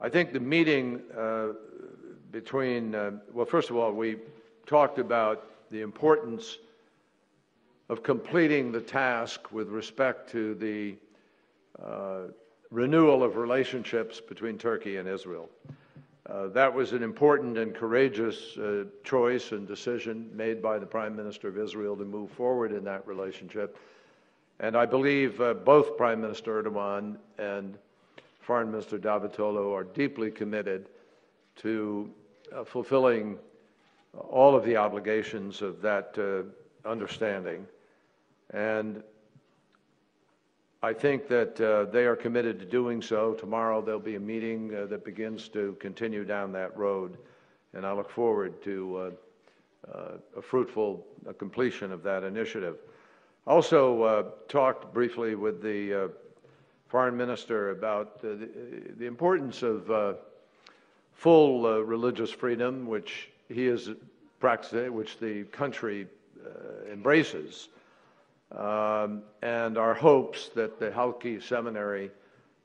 I think the meeting well, first of all, we talked about the importance of completing the task with respect to the renewal of relationships between Turkey and Israel. That was an important and courageous choice and decision made by the Prime Minister of Israel to move forward in that relationship. And I believe both Prime Minister Erdogan and Foreign Minister Davutoglu are deeply committed to fulfilling all of the obligations of that understanding. And I think that they are committed to doing so. Tomorrow there'll be a meeting that begins to continue down that road, and I look forward to a fruitful completion of that initiative. Also talked briefly with the Foreign Minister about the importance of full religious freedom, which he is practicing, which the country embraces. And our hopes that the Halki Seminary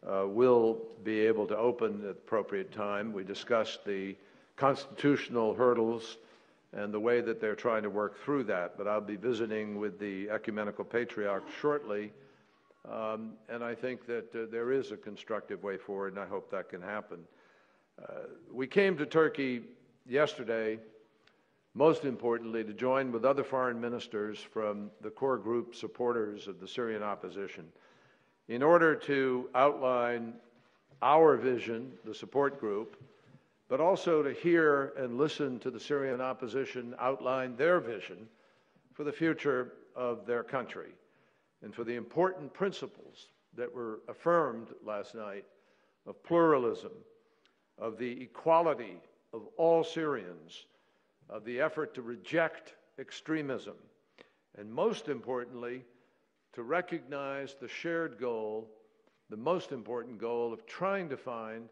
will be able to open at the appropriate time. We discussed the constitutional hurdles and the way that they're trying to work through that. But I'll be visiting with the Ecumenical Patriarch shortly, and I think that there is a constructive way forward, and I hope that can happen. We came to Turkey yesterday, most importantly, to join with other foreign ministers from the core group supporters of the Syrian opposition in order to outline our vision, the support group, but also to hear and listen to the Syrian opposition outline their vision for the future of their country and for the important principles that were affirmed last night of pluralism, of the equality of all Syrians, of the effort to reject extremism, and most importantly, to recognize the shared goal, the most important goal of trying to find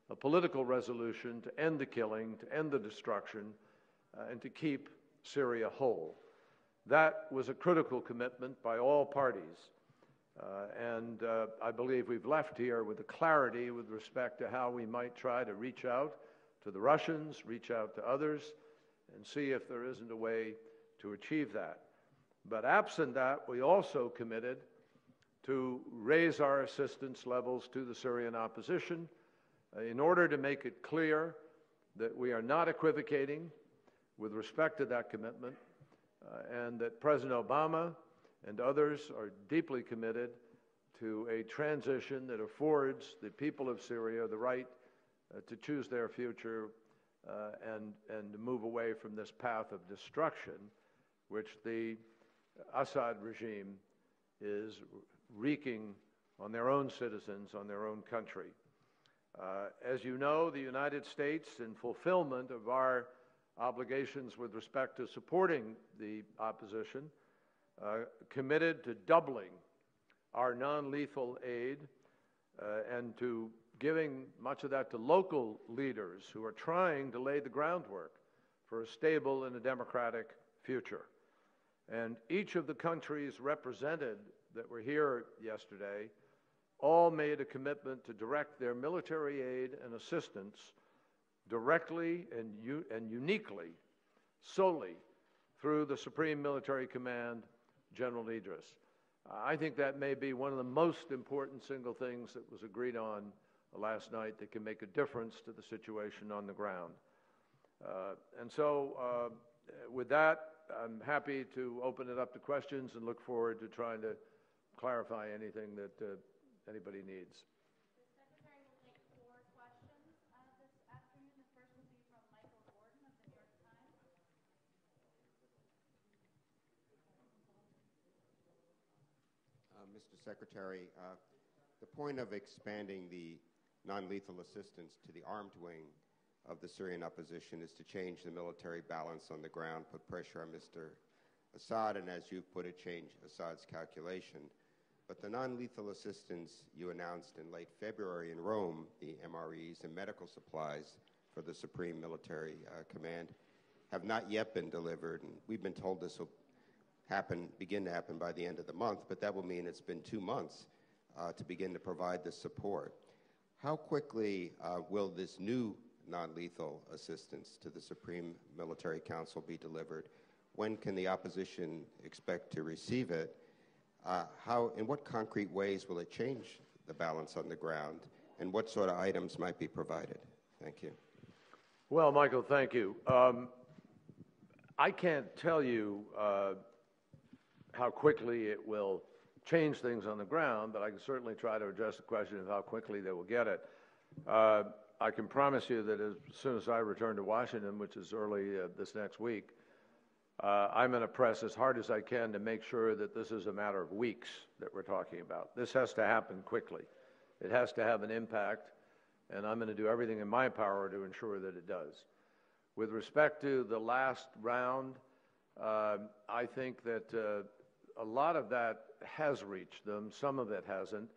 a political resolution to end the killing, to end the destruction, and to keep Syria whole. That was a critical commitment by all parties. And I believe we've left here with a clarity with respect to how we might try to reach out to the Russians, reach out to others, and see if there isn't a way to achieve that. But absent that, we also committed to raise our assistance levels to the Syrian opposition in order to make it clear that we are not equivocating with respect to that commitment, and that President Obama and others are deeply committed to a transition that affords the people of Syria the right to choose their future and to move away from this path of destruction which the Assad regime is wreaking on their own citizens, on their own country. As you know, the United States, in fulfillment of our obligations with respect to supporting the opposition, committed to doubling our non-lethal aid and to giving much of that to local leaders who are trying to lay the groundwork for a stable and a democratic future. And each of the countries represented that were here yesterday all made a commitment to direct their military aid and assistance directly and uniquely, solely, through the Supreme Military Command, General Idris. I think that may be one of the most important single things that was agreed on last night that can make a difference to the situation on the ground. And so with that, I'm happy to open it up to questions and look forward to trying to clarify anything that anybody needs. The Secretary will take 4 questions this afternoon. The first will be from Michael Gordon of the New York Times. Mr. Secretary, the point of expanding the non-lethal assistance to the armed wing of the Syrian opposition is to change the military balance on the ground, put pressure on Mr. Assad, and as you put it, change Assad's calculation. But the non-lethal assistance you announced in late February in Rome, the MREs and medical supplies for the Supreme Military Command, have not yet been delivered. And we've been told this will begin to happen by the end of the month, but that will mean it's been 2 months to begin to provide this support. How quickly will this new non-lethal assistance to the Supreme Military Council be delivered? When can the opposition expect to receive it? In what concrete ways will it change the balance on the ground? And what sort of items might be provided? Thank you. Well, Michael, thank you. I can't tell you how quickly it will change things on the ground, but I can certainly try to address the question of how quickly they will get it. I can promise you that as soon as I return to Washington, which is early this next week, I'm going to press as hard as I can to make sure that this is a matter of weeks that we're talking about. This has to happen quickly. It has to have an impact, and I'm going to do everything in my power to ensure that it does. With respect to the last round, I think that a lot of that has reached them. Some of it hasn't.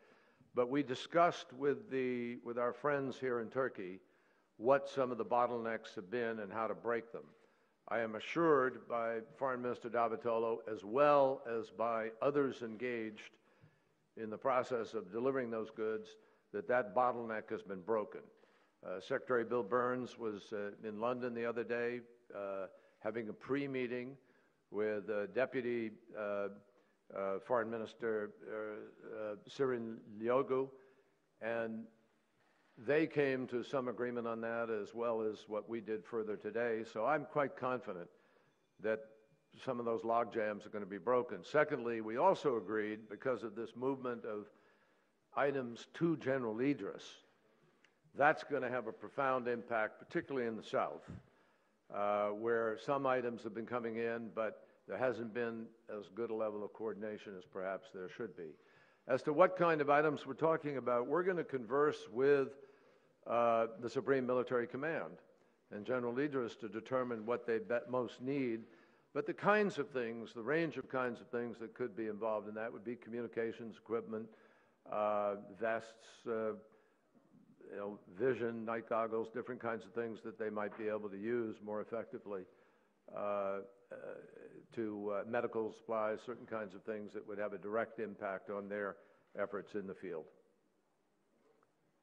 But we discussed with our friends here in Turkey what some of the bottlenecks have been and how to break them. I am assured by Foreign Minister Davutoglu, as well as by others engaged in the process of delivering those goods, that that bottleneck has been broken. Secretary Bill Burns was in London the other day having a pre-meeting with Deputy Foreign Minister Syrian, and they came to some agreement on that, as well as what we did further today. So I'm quite confident that some of those log jams are going to be broken. Secondly, we also agreed, because of this movement of items to General Idris, that's going to have a profound impact, particularly in the South, where some items have been coming in, but there hasn't been as good a level of coordination as perhaps there should be. As to what kind of items we're talking about, we're going to converse with the Supreme Military Command and General Idris to determine what they most need. But the kinds of things, the range of kinds of things that could be involved in that would be communications equipment, vests, vision, night goggles, different kinds of things that they might be able to use more effectively, to medical supplies, certain kinds of things that would have a direct impact on their efforts in the field.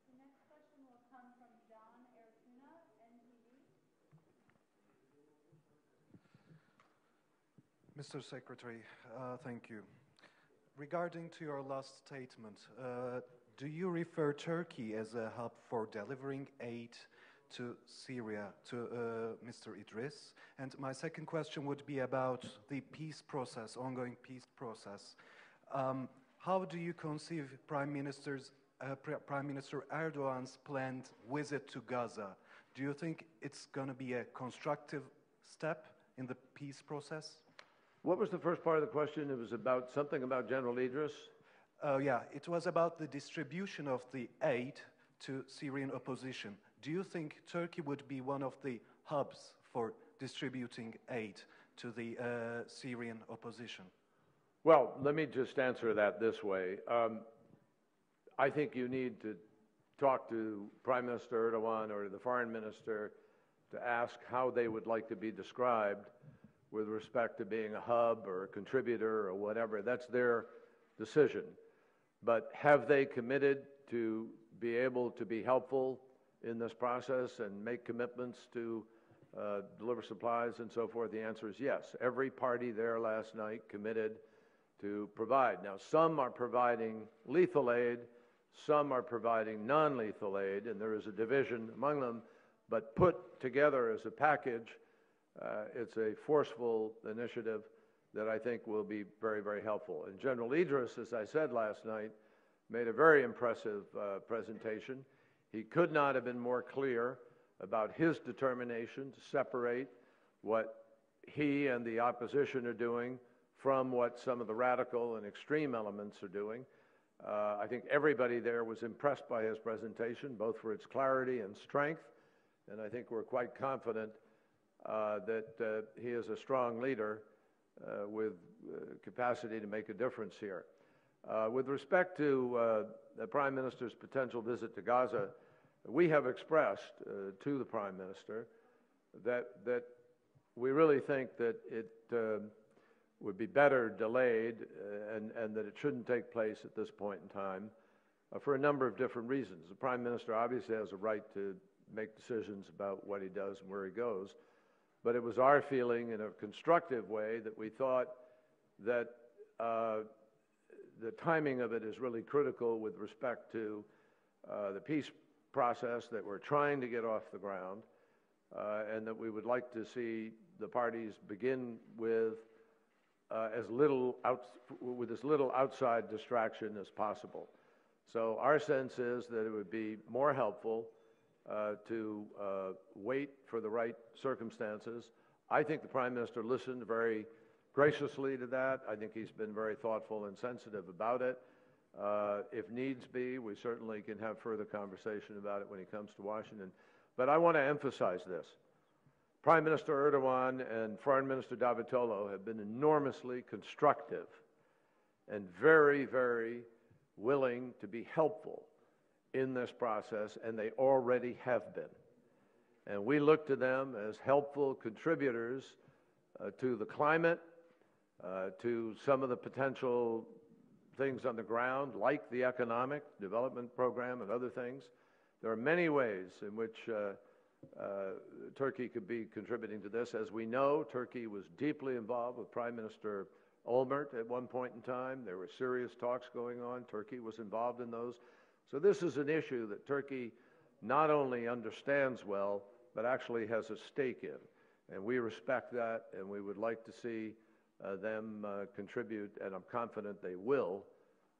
The next question will come from John Ertuna, NTV. Mr. Secretary, thank you. Regarding to your last statement, do you refer Turkey as a hub for delivering aid to Syria, to Mr. Idris? And my second question would be about the peace process, ongoing peace process. How do you conceive Prime Minister Erdogan's planned visit to Gaza? Do you think it's going to be a constructive step in the peace process? What was the first part of the question? It was about something about General Idris? Yeah, it was about the distribution of the aid to Syrian opposition. Do you think Turkey would be one of the hubs for distributing aid to the Syrian opposition? Well, let me just answer that this way. I think you need to talk to Prime Minister Erdogan or the Foreign Minister to ask how they would like to be described with respect to being a hub or a contributor or whatever. That's their decision. But have they committed to be able to be helpful in this process and make commitments to deliver supplies and so forth? The answer is yes. Every party there last night committed to provide. Now, some are providing lethal aid, some are providing non-lethal aid, and there is a division among them, but put together as a package, it's a forceful initiative that I think will be very, very helpful. And General Idris, as I said last night, made a very impressive presentation. He could not have been more clear about his determination to separate what he and the opposition are doing from what some of the radical and extreme elements are doing. I think everybody there was impressed by his presentation, both for its clarity and strength, and I think we're quite confident that he is a strong leader with capacity to make a difference here. With respect to the Prime Minister's potential visit to Gaza, we have expressed to the Prime Minister that we really think that it would be better delayed and that it shouldn't take place at this point in time. for a number of different reasons. The Prime Minister obviously has a right to make decisions about what he does and where he goes, but it was our feeling in a constructive way that we thought that the timing of it is really critical with respect to the peace process that we're trying to get off the ground, and that we would like to see the parties begin with as little outside distraction as possible. So our sense is that it would be more helpful to wait for the right circumstances. I think the Prime Minister listened very graciously to that. I think he's been very thoughtful and sensitive about it. If needs be, we certainly can have further conversation about it when he comes to Washington. But I want to emphasize this. Prime Minister Erdogan and Foreign Minister Davutoglu have been enormously constructive and very, very willing to be helpful in this process, and they already have been. And we look to them as helpful contributors to the climate, to some of the potential things on the ground, like the economic development program and other things. There are many ways in which Turkey could be contributing to this. As we know, Turkey was deeply involved with Prime Minister Olmert at one point in time. There were serious talks going on. Turkey was involved in those. So this is an issue that Turkey not only understands well, but actually has a stake in. And we respect that, and we would like to see them contribute, and I'm confident they will,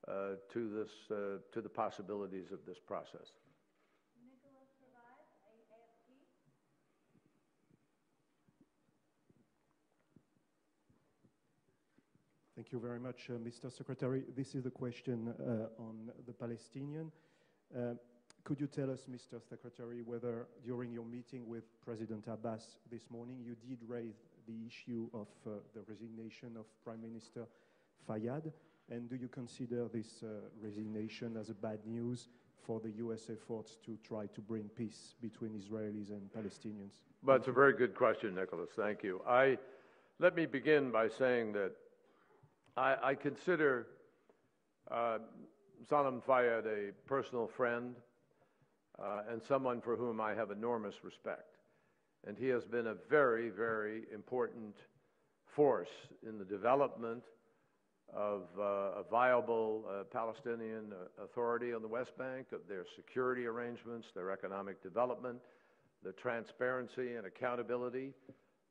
to the possibilities of this process. Thank you very much, Mr. Secretary. This is a question on the Palestinian. Could you tell us, Mr. Secretary, whether during your meeting with President Abbas this morning you did raise the issue of the resignation of Prime Minister Fayyad? And do you consider this resignation as a bad news for the U.S. efforts to try to bring peace between Israelis and Palestinians? Well, it's a very good question, Nicholas. Thank you. Let me begin by saying that I consider Salam Fayyad a personal friend and someone for whom I have enormous respect. And he has been a very, very important force in the development of a viable Palestinian Authority on the West Bank, of their security arrangements, their economic development, the transparency and accountability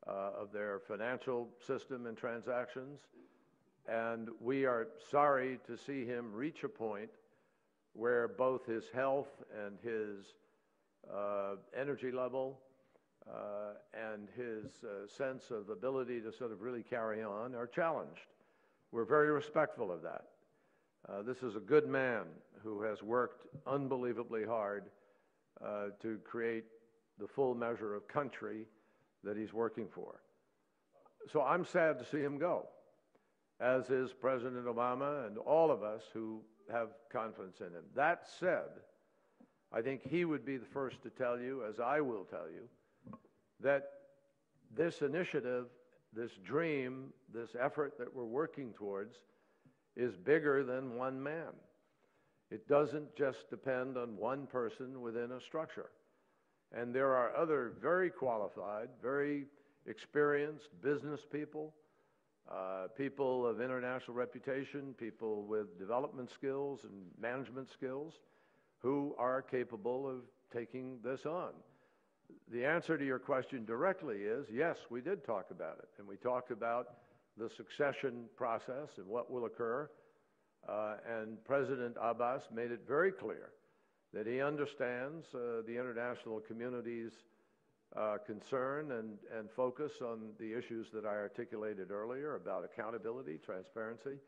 of their financial system and transactions. And we are sorry to see him reach a point where both his health and his energy level and his sense of ability to sort of really carry on are challenged. We're very respectful of that. This is a good man who has worked unbelievably hard to create the full measure of country that he's working for. So I'm sad to see him go, as is President Obama and all of us who have confidence in him. That said, I think he would be the first to tell you, as I will tell you, that this initiative, this dream, this effort that we're working towards is bigger than one man. It doesn't just depend on one person within a structure. And there are other very qualified, very experienced business people, people of international reputation, people with development skills and management skills who are capable of taking this on. The answer to your question directly is, yes, we did talk about it. And we talked about the succession process and what will occur. And President Abbas made it very clear that he understands the international community's concern and focus on the issues that I articulated earlier about accountability, transparency.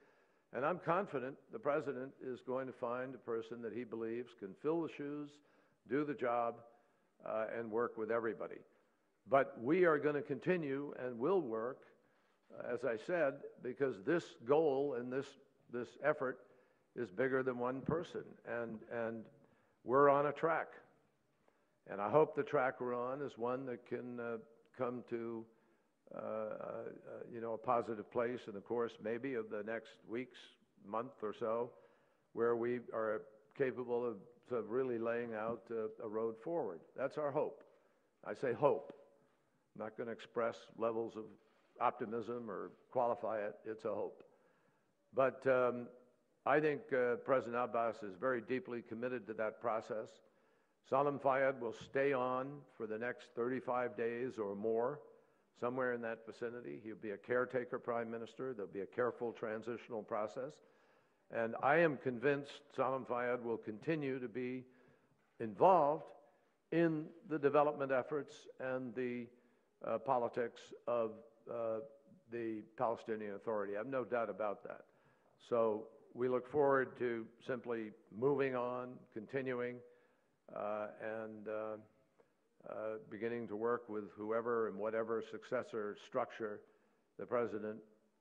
And I'm confident the President is going to find a person that he believes can fill the shoes, do the job, and work with everybody. But we are going to continue and will work, as I said, because this goal and this effort is bigger than one person. And we're on a track. And I hope the track we're on is one that can come to a positive place in the course maybe of the next weeks, month or so, where we are capable of really laying out a road forward. That's our hope. I say hope. I'm not going to express levels of optimism or qualify it. It's a hope. But I think President Abbas is very deeply committed to that process. Salam Fayyad will stay on for the next 35 days or more, somewhere in that vicinity. He'll be a caretaker prime minister. There'll be a careful transitional process. And I am convinced Salam Fayyad will continue to be involved in the development efforts and the politics of the Palestinian Authority. I have no doubt about that. So we look forward to simply moving on, continuing, and beginning to work with whoever and whatever successor structure the President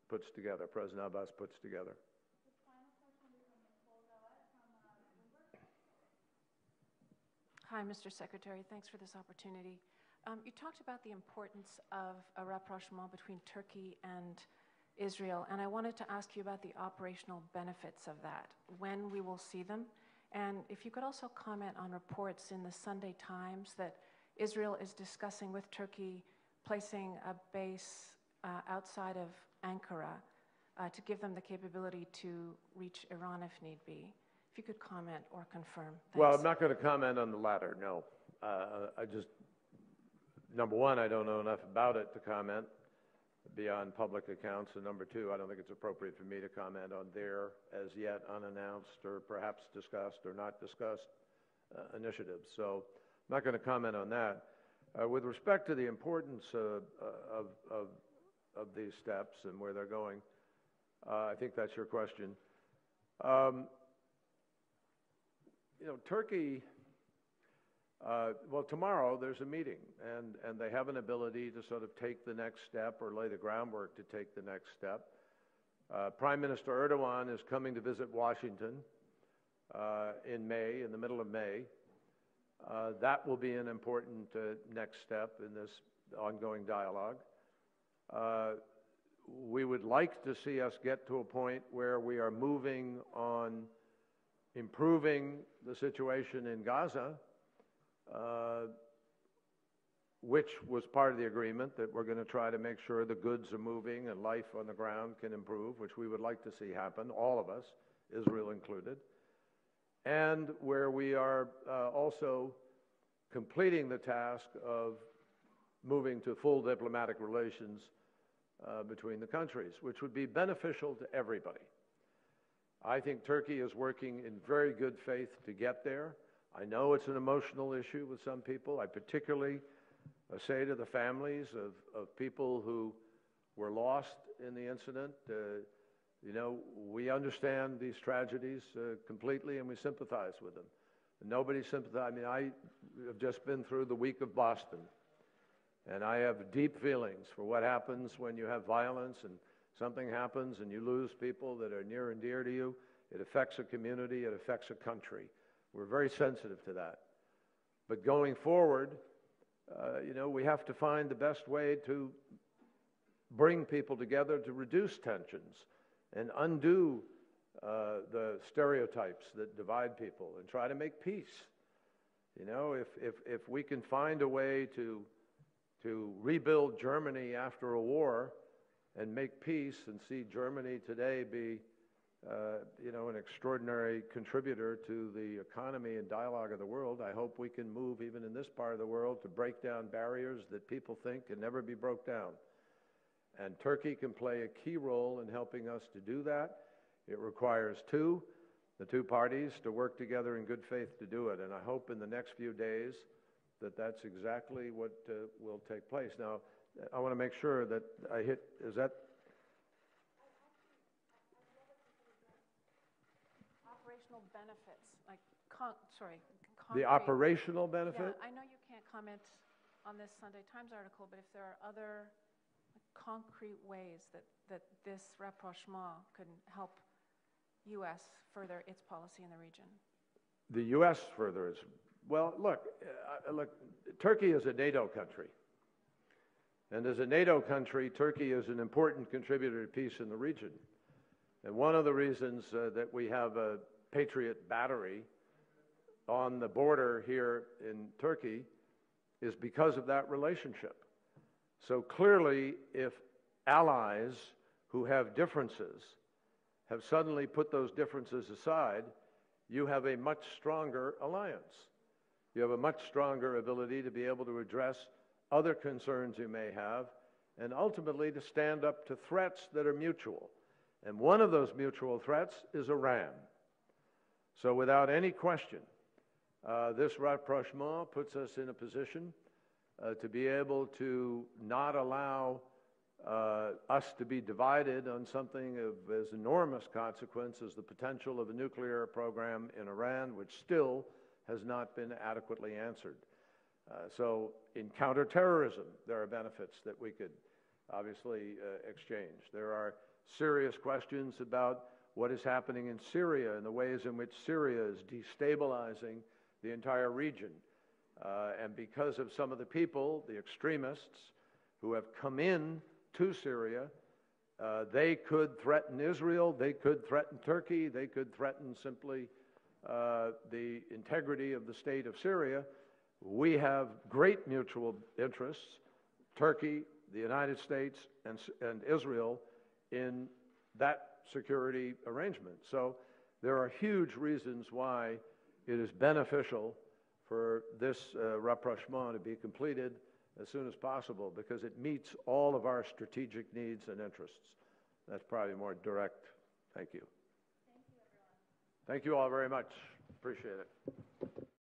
puts together, President Abbas puts together. Hi, Mr. Secretary. Thanks for this opportunity. You talked about the importance of a rapprochement between Turkey and Israel, and I wanted to ask you about the operational benefits of that, when we will see them, and if you could also comment on reports in the Sunday Times that Israel is discussing with Turkey placing a base outside of Ankara to give them the capability to reach Iran if need be. If you could comment or confirm. Thanks. Well, I'm not going to comment on the latter, no. Number one, I don't know enough about it to comment beyond public accounts, and number two, I don't think it's appropriate for me to comment on their as yet unannounced or perhaps discussed or not discussed initiatives. So I'm not going to comment on that. With respect to the importance of these steps and where they're going, I think that's your question. Turkey, well, tomorrow there's a meeting, and they have an ability to sort of take the next step or lay the groundwork to take the next step. Prime Minister Erdogan is coming to visit Washington in May, in the middle of May. That will be an important next step in this ongoing dialogue. We would like to see us get to a point where we are moving on improving the situation in Gaza, which was part of the agreement that we're going to try to make sure the goods are moving and life on the ground can improve, which we would like to see happen, all of us, Israel included, and where we are also completing the task of moving to full diplomatic relations between the countries, which would be beneficial to everybody. I think Turkey is working in very good faith to get there. I know it's an emotional issue with some people. I particularly say to the families of people who were lost in the incident, we understand these tragedies completely and we sympathize with them. Nobody sympathizes. I mean, I have just been through the week of Boston, and I have deep feelings for what happens when you have violence and something happens and you lose people that are near and dear to you. It affects a community, it affects a country. We're very sensitive to that. But going forward, we have to find the best way to bring people together to reduce tensions and undo the stereotypes that divide people and try to make peace. If we can find a way to rebuild Germany after a war and make peace and see Germany today be an extraordinary contributor to the economy and dialogue of the world, I hope we can move even in this part of the world to break down barriers that people think can never be broke down. And Turkey can play a key role in helping us to do that. It requires the two parties to work together in good faith to do it. And I hope in the next few days that that's exactly what will take place. Now, I want to make sure that is that? Operational benefits, like, The operational benefit? Yeah, I know you can't comment on this Sunday Times article, but if there are other concrete ways that this rapprochement could help U.S. further its policy in the region. The U.S. furthers. Well, look, Turkey is a NATO country. And as a NATO country, Turkey is an important contributor to peace in the region. And one of the reasons that we have a Patriot battery on the border here in Turkey is because of that relationship. So clearly, if allies who have differences have suddenly put those differences aside, you have a much stronger alliance. You have a much stronger ability to be able to address other concerns you may have, and ultimately to stand up to threats that are mutual. And one of those mutual threats is Iran. So without any question, this rapprochement puts us in a position to be able to not allow us to be divided on something of as enormous consequence as the potential of a nuclear program in Iran, which still has not been adequately answered. So in counterterrorism, there are benefits that we could obviously exchange. There are serious questions about what is happening in Syria and the ways in which Syria is destabilizing the entire region. And because of some of the people, the extremists, who have come in to Syria, they could threaten Israel, they could threaten Turkey, they could threaten simply the integrity of the state of Syria. We have great mutual interests, Turkey, the United States, and Israel, in that security arrangement. So there are huge reasons why it is beneficial for this rapprochement to be completed as soon as possible, because it meets all of our strategic needs and interests. That's probably more direct. Thank you. Thank you, everyone. Thank you all very much. Appreciate it.